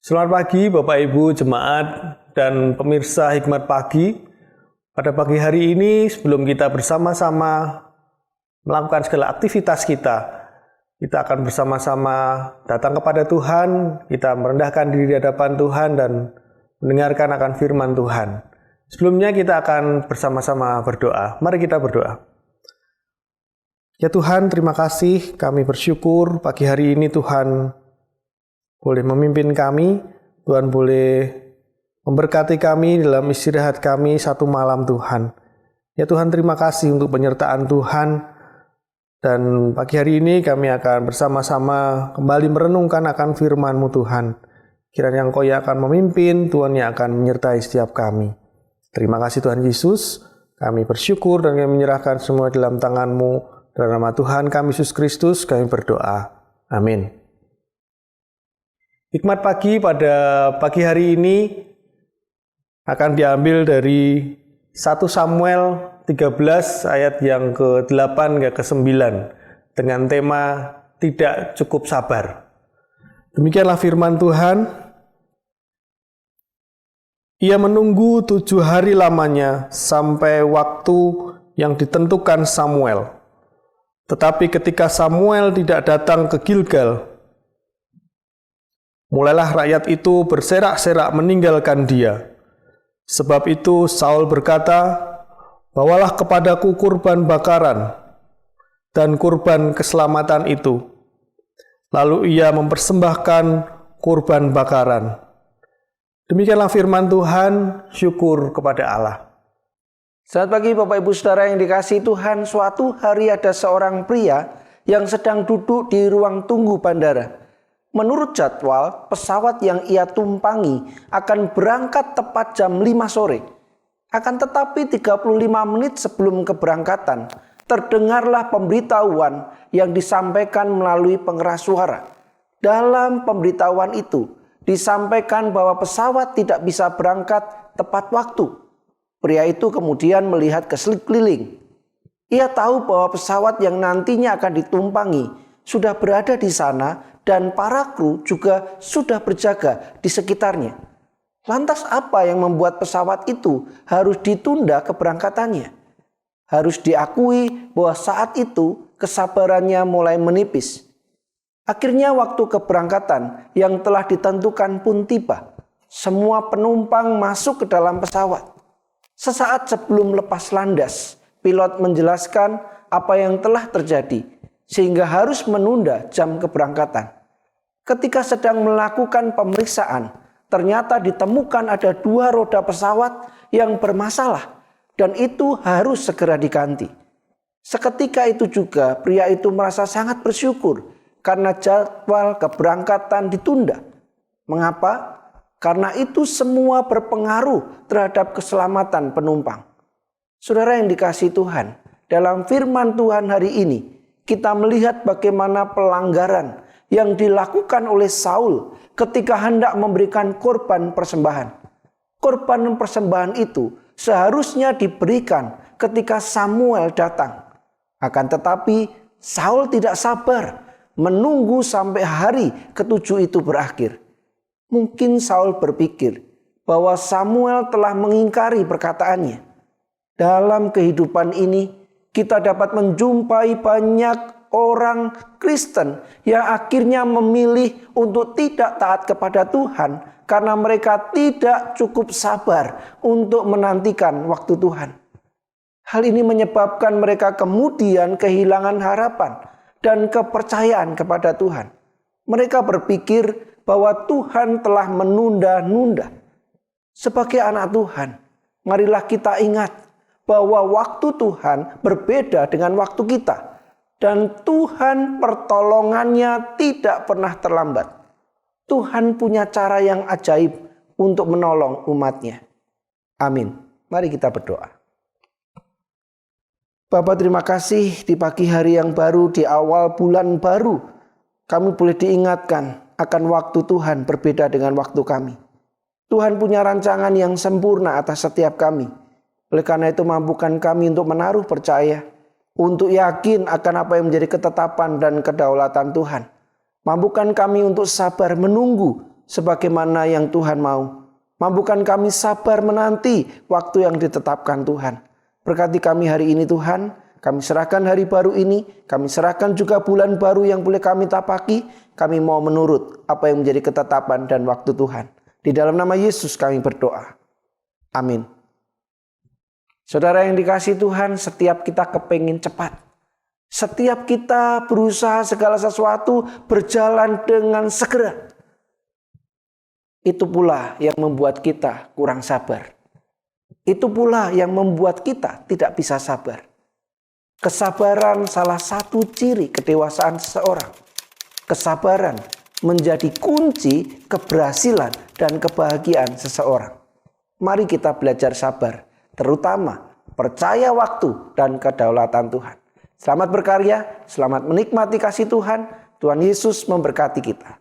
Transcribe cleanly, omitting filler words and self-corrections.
Selamat pagi Bapak Ibu jemaat dan pemirsa Hikmat Pagi. Pada pagi hari ini sebelum kita bersama-sama melakukan segala aktivitas kita akan bersama-sama datang kepada Tuhan, kita merendahkan diri di hadapan Tuhan dan mendengarkan akan firman Tuhan. Sebelumnya kita akan bersama-sama berdoa. Mari kita berdoa. Ya Tuhan, terima kasih, kami bersyukur pagi hari ini Tuhan boleh memimpin kami, Tuhan boleh memberkati kami dalam istirahat kami satu malam Tuhan. Ya Tuhan, terima kasih untuk penyertaan Tuhan. Dan pagi hari ini kami akan bersama-sama kembali merenungkan akan firman-Mu Tuhan. Kiranya Engkau yang akan memimpin, Tuhan yang akan menyertai setiap kami. Terima kasih Tuhan Yesus, kami bersyukur dan kami menyerahkan semua dalam tangan-Mu. Dalam nama Tuhan kami Yesus Kristus kami berdoa. Amin. Hikmat pagi pada pagi hari ini akan diambil dari 1 Samuel 13 ayat yang ke-8 hingga ke-9 dengan tema tidak cukup sabar. Demikianlah firman Tuhan. Ia menunggu 7 hari lamanya sampai waktu yang ditentukan Samuel. Tetapi ketika Samuel tidak datang ke Gilgal, mulailah rakyat itu berserak-serak meninggalkan dia. Sebab itu Saul berkata, "Bawalah kepadaku kurban bakaran dan kurban keselamatan itu." Lalu ia mempersembahkan kurban bakaran. Demikianlah firman Tuhan, syukur kepada Allah. Selamat pagi Bapak Ibu Saudara yang dikasihi Tuhan. Suatu hari ada seorang pria yang sedang duduk di ruang tunggu bandara. Menurut jadwal, pesawat yang ia tumpangi akan berangkat tepat jam 5 sore. Akan tetapi 35 menit sebelum keberangkatan, terdengarlah pemberitahuan yang disampaikan melalui pengeras suara. Dalam pemberitahuan itu, disampaikan bahwa pesawat tidak bisa berangkat tepat waktu. Pria itu kemudian melihat ke sekeliling. Ia tahu bahwa pesawat yang nantinya akan ditumpangi sudah berada di sana dan para kru juga sudah berjaga di sekitarnya. Lantas apa yang membuat pesawat itu harus ditunda keberangkatannya? Harus diakui bahwa saat itu kesabarannya mulai menipis. Akhirnya waktu keberangkatan yang telah ditentukan pun tiba. Semua penumpang masuk ke dalam pesawat. Sesaat sebelum lepas landas, pilot menjelaskan apa yang telah terjadi, sehingga harus menunda jam keberangkatan. Ketika sedang melakukan pemeriksaan, ternyata ditemukan ada 2 roda pesawat yang bermasalah, dan itu harus segera diganti. Seketika itu juga pria itu merasa sangat bersyukur karena jadwal keberangkatan ditunda. Mengapa? Karena itu semua berpengaruh terhadap keselamatan penumpang. Saudara yang dikasihi Tuhan, dalam firman Tuhan hari ini, kita melihat bagaimana pelanggaran yang dilakukan oleh Saul ketika hendak memberikan korban persembahan. Korban persembahan itu seharusnya diberikan ketika Samuel datang. Akan tetapi Saul tidak sabar menunggu sampai hari ke-7 itu berakhir. Mungkin Saul berpikir bahwa Samuel telah mengingkari perkataannya. Dalam kehidupan ini kita dapat menjumpai banyak orang Kristen yang akhirnya memilih untuk tidak taat kepada Tuhan karena mereka tidak cukup sabar untuk menantikan waktu Tuhan. Hal ini menyebabkan mereka kemudian kehilangan harapan dan kepercayaan kepada Tuhan. Mereka berpikir bahwa Tuhan telah menunda-nunda. Sebagai anak Tuhan, marilah kita ingat bahwa waktu Tuhan berbeda dengan waktu kita. Dan Tuhan pertolongannya tidak pernah terlambat. Tuhan punya cara yang ajaib untuk menolong umatnya. Amin. Mari kita berdoa. Bapa, terima kasih di pagi hari yang baru, di awal bulan baru, kami boleh diingatkan akan waktu Tuhan berbeda dengan waktu kami. Tuhan punya rancangan yang sempurna atas setiap kami. Oleh karena itu mampukan kami untuk menaruh percaya, untuk yakin akan apa yang menjadi ketetapan dan kedaulatan Tuhan. Mampukan kami untuk sabar menunggu sebagaimana yang Tuhan mau. Mampukan kami sabar menanti waktu yang ditetapkan Tuhan. Berkati kami hari ini Tuhan. Kami serahkan hari baru ini. Kami serahkan juga bulan baru yang boleh kami tapaki. Kami mau menurut apa yang menjadi ketetapan dan waktu Tuhan. Di dalam nama Yesus kami berdoa. Amin. Saudara yang dikasihi Tuhan, setiap kita kepingin cepat. Setiap kita berusaha segala sesuatu berjalan dengan segera. Itu pula yang membuat kita kurang sabar. Itu pula yang membuat kita tidak bisa sabar. Kesabaran salah satu ciri kedewasaan seseorang. Kesabaran menjadi kunci keberhasilan dan kebahagiaan seseorang. Mari kita belajar sabar, terutama percaya waktu dan kedaulatan Tuhan. Selamat berkarya, selamat menikmati kasih Tuhan. Tuhan Yesus memberkati kita.